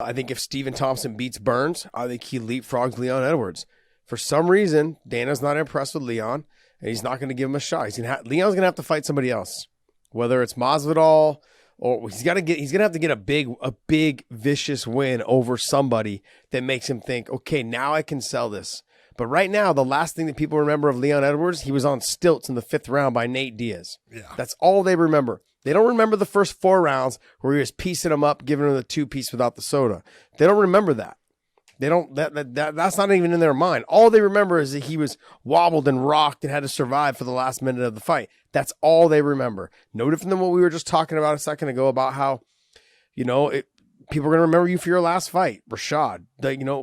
I think if Stephen Thompson beats Burns, I think he leapfrogs Leon Edwards. For some reason, Dana's not impressed with Leon, and he's not going to give him a shot. Leon's going to have to fight somebody else, whether it's Masvidal or he's going to have to get a big vicious win over somebody that makes him think, okay, now I can sell this. But right now, the last thing that people remember of Leon Edwards, he was on stilts in the 5th round by Nate Diaz. Yeah. That's all they remember. They don't remember the first 4 rounds where he was piecing him up, giving him the 2-piece without the soda. They don't remember that. They don't. That's not even in their mind. All they remember is that he was wobbled and rocked and had to survive for the last minute of the fight. That's all they remember. No different than what we were just talking about a second ago about how, people are going to remember you for your last fight, Rashad.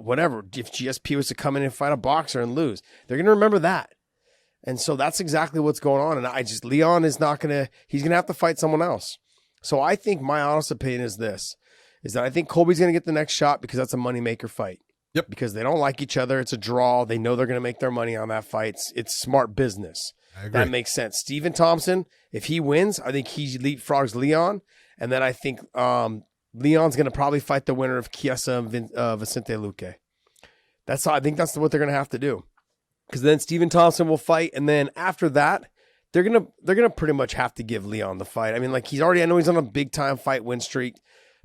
Whatever. If GSP was to come in and fight a boxer and lose, they're going to remember that. And so that's exactly what's going on. And Leon is not going to, he's going to have to fight someone else. So I think my honest opinion is that I think Colby's going to get the next shot because that's a moneymaker fight. Yep. Because they don't like each other. It's a draw. They know they're going to make their money on that fight. It's smart business. I agree. That makes sense. Stephen Thompson, if he wins, I think he leapfrogs Leon. And then I think Leon's going to probably fight the winner of Chiesa and Vicente Luque. I think that's what they're going to have to do. Because then Stephen Thompson will fight, and then after that, they're gonna pretty much have to give Leon the fight. I mean, like I know he's on a big time fight win streak,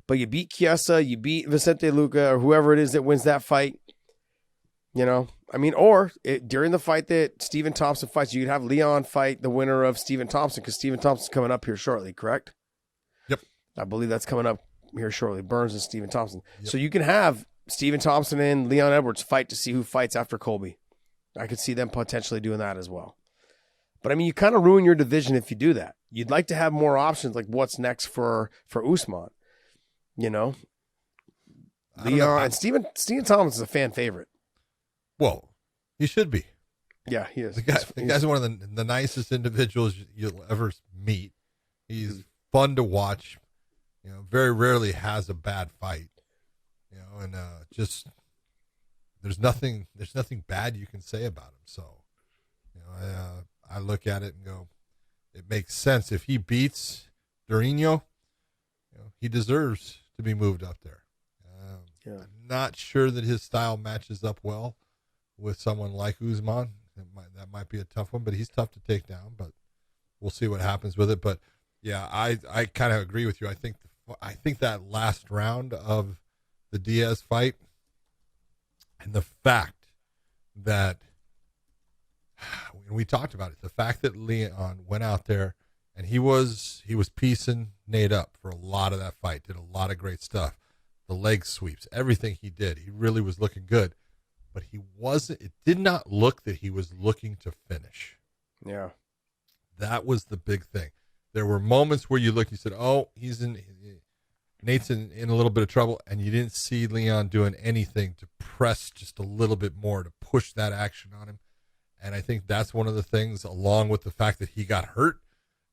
but you beat Chiesa, you beat Vicente Luque, or whoever it is that wins that fight. During the fight that Stephen Thompson fights, you'd have Leon fight the winner of Stephen Thompson because Stephen Thompson's coming up here shortly, correct? Yep. I believe that's coming up here shortly. Burns and Stephen Thompson. Yep. So you can have Stephen Thompson and Leon Edwards fight to see who fights after Colby. I could see them potentially doing that as well. But, you kind of ruin your division if you do that. You'd like to have more options, like what's next for Usman. Leon and Stephen Thompson is a fan favorite. Well, he should be. Yeah, he is. The guy's one of the nicest individuals you'll ever meet. He's fun to watch. Very rarely has a bad fight. And just... There's nothing bad you can say about him. So, I look at it and go, it makes sense. If he beats Durinho, he deserves to be moved up there. I'm not sure that his style matches up well with someone like Usman. That might be a tough one, but he's tough to take down. But we'll see what happens with it. But yeah, I kind of agree with you. I think that last round of the Diaz fight. And the fact that, we talked about it, the fact that Leon went out there and he was piecing Nate up for a lot of that fight, did a lot of great stuff. The leg sweeps, everything he did, he really was looking good. But it did not look that he was looking to finish. Yeah. That was the big thing. There were moments where you said, oh, Nate's in a little bit of trouble, and you didn't see Leon doing anything to press just a little bit more, to push that action on him. And I think that's one of the things, along with the fact that he got hurt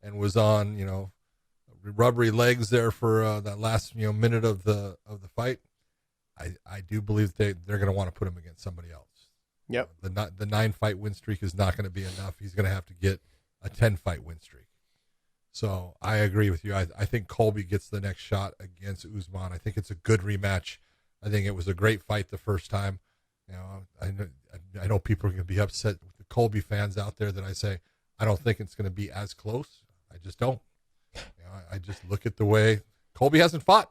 and was on, rubbery legs there for that last, minute of the fight. I do believe they're going to want to put him against somebody else. Yep. The 9-fight win streak is not going to be enough. He's going to have to get a 10-fight win streak. So I agree with you. I think Colby gets the next shot against Usman. I think it's a good rematch. I think it was a great fight the first time. I know people are going to be upset with the Colby fans out there that I say I don't think it's going to be as close. I just don't. I just look at the way Colby hasn't fought.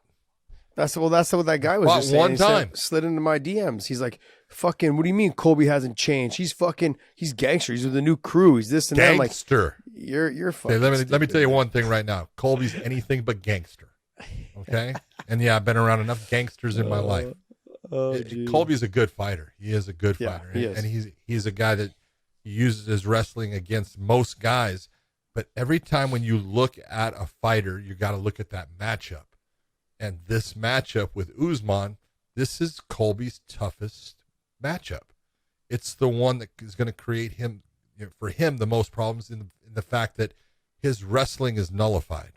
That's what that guy was just saying. One time. Slid into my DMs. He's like, fucking, what do you mean Colby hasn't changed? He's gangster. He's with the new crew. He's this and that. Gangster. I'm like, you're fucking let me tell you one thing right now. Colby's anything but gangster. Okay? And yeah, I've been around enough gangsters in my life. Colby's a good fighter. He is a good fighter. He is. And he's a guy that he uses his wrestling against most guys. But every time when you look at a fighter, you got to look at that matchup. And this matchup with Usman, this is Colby's toughest matchup. It's the one that is going to create him, for him, the most problems in the fact that his wrestling is nullified.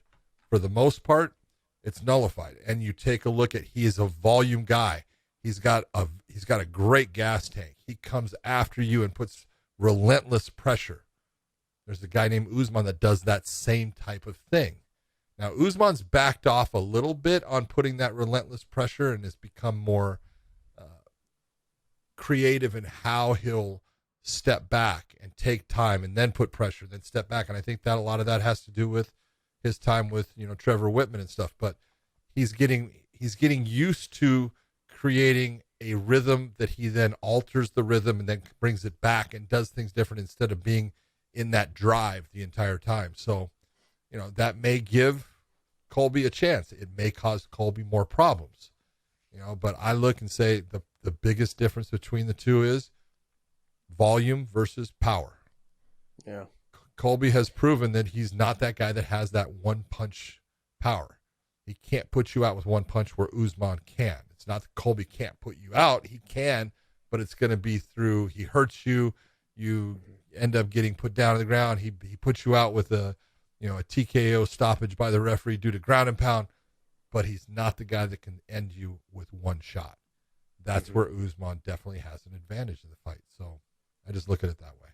For the most part, it's nullified. And you take a look at, he is a volume guy. He's got a great gas tank. He comes after you and puts relentless pressure. There's a guy named Usman that does that same type of thing. Now, Usman's backed off a little bit on putting that relentless pressure and has become more creative in how he'll step back and take time and then put pressure, then step back. And I think that a lot of that has to do with his time with, Trevor Whitman and stuff. But he's getting used to creating a rhythm that he then alters the rhythm and then brings it back and does things different instead of being in that drive the entire time. So, that may give Colby a chance. It may cause Colby more problems, but I look and say the biggest difference between the two is volume versus power. Yeah. Colby has proven that he's not that guy that has that one punch power. He can't put you out with one punch where Usman can. It's not that Colby can't put you out. He can, but it's going to be through, he hurts you. You end up getting put down on the ground. He puts you out with a TKO stoppage by the referee due to ground and pound, but he's not the guy that can end you with one shot. That's where Usman definitely has an advantage in the fight. So I just look at it that way.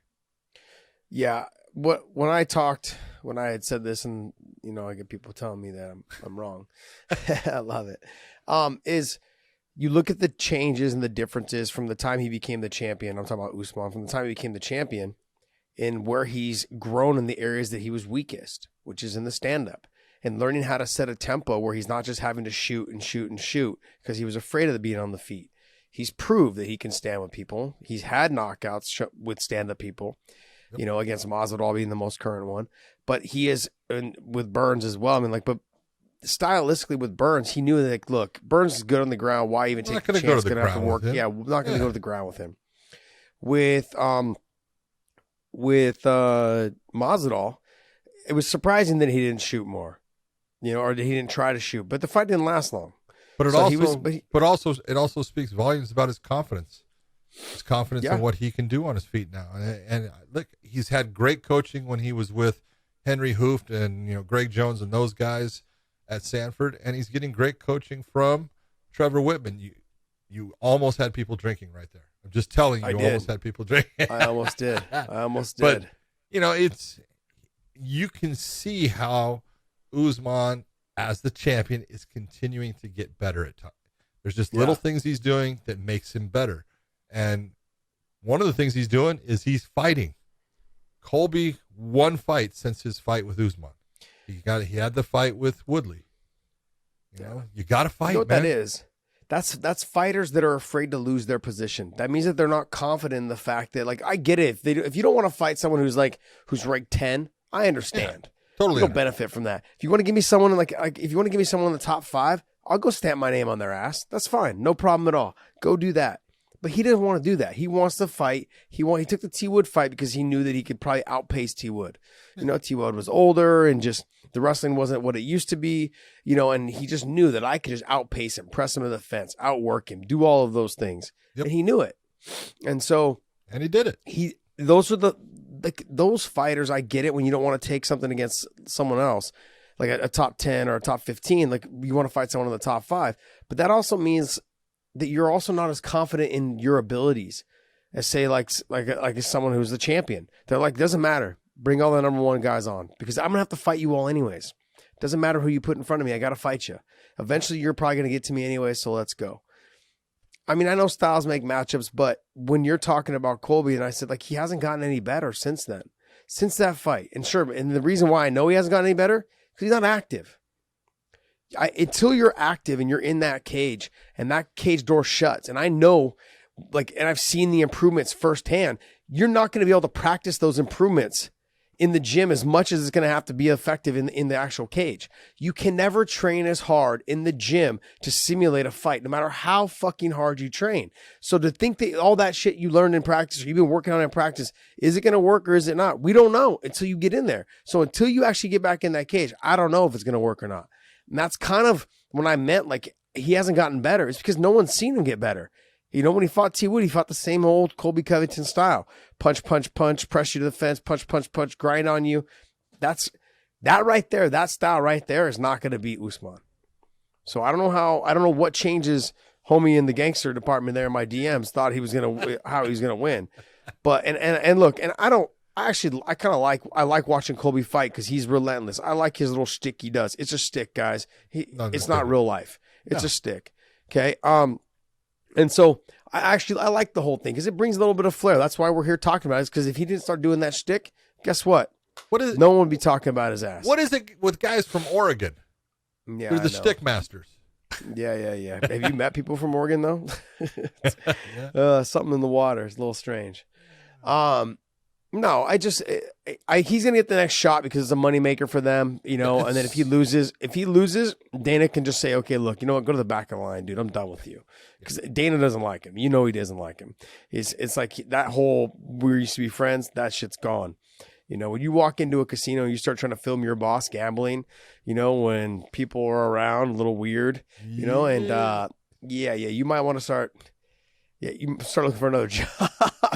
Yeah. When I had said this, and I get people telling me that I'm wrong. I love it. Is you look at the changes and the differences from the time he became the champion. I'm talking about Usman, from the time he became the champion, and where he's grown in the areas that he was weakest, which is in the stand-up, and learning how to set a tempo where he's not just having to shoot and shoot and shoot because he was afraid of being on the feet. He's proved that he can stand with people. He's had knockouts with stand-up people, against Masvidal being the most current one. But he is, and with Burns as well. But stylistically with Burns, he knew that, look, Burns is good on the ground. Why even take a chance? Going to have to work. Yeah, we're not going to go to the ground with him. With Masvidal, it was surprising that he didn't shoot more, or that he didn't try to shoot. But the fight didn't last long. But it also speaks volumes about his confidence. His confidence in what he can do on his feet now. And look, he's had great coaching when he was with Henry Hooft and Greg Jones and those guys at Sanford, and he's getting great coaching from Trevor Whitman. You almost had people drinking right there. I'm just telling you, almost had people drinking. I almost did. But you can see how Usman, as the champion, is continuing to get better at times. There's just little things he's doing that makes him better. And one of the things he's doing is he's fighting. Colby won fight since his fight with Usman. He had the fight with Woodley. You got to fight, you know what man. That is? That's fighters that are afraid to lose their position. That means that they're not confident in the fact that, I get it. If you don't want to fight someone who's ranked 10, I understand. Yeah, totally. You don't benefit from that. If you want to give me someone if you want to give me someone in the top 5, I'll go stamp my name on their ass. That's fine. No problem at all. Go do that. But he doesn't want to do that. He wants to fight. He took the T Wood fight because he knew that he could probably outpace T Wood. T Wood was older and just the wrestling wasn't what it used to be, and he just knew that I could just outpace him, press him to the fence, outwork him, do all of those things. Yep. And he knew it. And he did it. Those are those fighters. I get it when you don't want to take something against someone else, like a top 10 or a top 15, like you want to fight someone in the top 5, but that also means that you're also not as confident in your abilities as, say, like someone who's the champion. They're like, doesn't matter. Bring all the number 1 guys on because I'm going to have to fight you all anyways. Doesn't matter who you put in front of me. I got to fight you. Eventually, you're probably going to get to me anyway, so let's go. I know styles make matchups, but when you're talking about Colby, and I said, he hasn't gotten any better since then, since that fight. And sure, and the reason why I know he hasn't gotten any better, because he's not active. Until you're active and you're in that cage and that cage door shuts, and I know, and I've seen the improvements firsthand, you're not going to be able to practice those improvements in the gym as much as it's going to have to be effective in the actual cage. You can never train as hard in the gym to simulate a fight, no matter how fucking hard you train. So to think that all that shit you learned in practice or you've been working on in practice, is it going to work or is it not? We don't know until you get in there. So until you actually get back in that cage, I don't know if it's going to work or not. And that's kind of when I meant he hasn't gotten better. It's because no one's seen him get better. When he fought T Wood, he fought the same old Colby Covington style. Punch, punch, punch, press you to the fence, punch, punch, punch, grind on you. That right there, that style right there is not going to beat Usman. So I don't know what changes homie in the gangster department there in my DMs thought how he was going to win. But, and look, and I don't I like watching Colby fight because he's relentless. I like his little shtick he does. It's a stick, guys. It's not real life. It's a stick. Okay. And so I like the whole thing because it brings a little bit of flair. That's why we're here talking about it. Because if he didn't start doing that shtick, guess what? No one would be talking about his ass. What is it with guys from Oregon? Yeah, they're the stick masters. Yeah. Have you met people from Oregon though? Something in the water. It's a little strange. No, he's gonna get the next shot because it's a moneymaker for them, you know. And then if he loses, Dana can just say, okay, look, you know what, go to the back of the line, dude. I'm done with you, because Dana doesn't like him. You know, he doesn't like him. It's like that whole we used to be friends. That shit's gone. You know, when you walk into a casino and you start trying to film your boss gambling, you know, when people are around, a little weird, you know, and you might want to start. Yeah, you start looking for another job.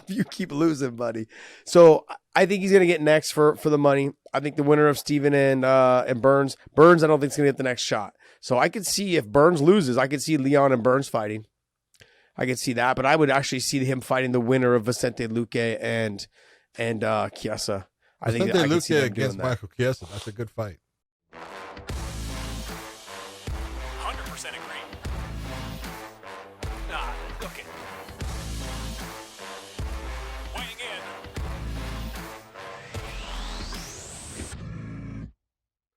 You keep losing, buddy. So I think he's gonna get next for the money. I think the winner of Steven and Burns. I don't think is gonna get the next shot. So I could see if Burns loses, I could see Leon and Burns fighting. I could see that, but I would actually see him fighting the winner of Vicente Luque and Chiesa. I think Vicente Luque against Michael Chiesa. That's a good fight. 100% agree.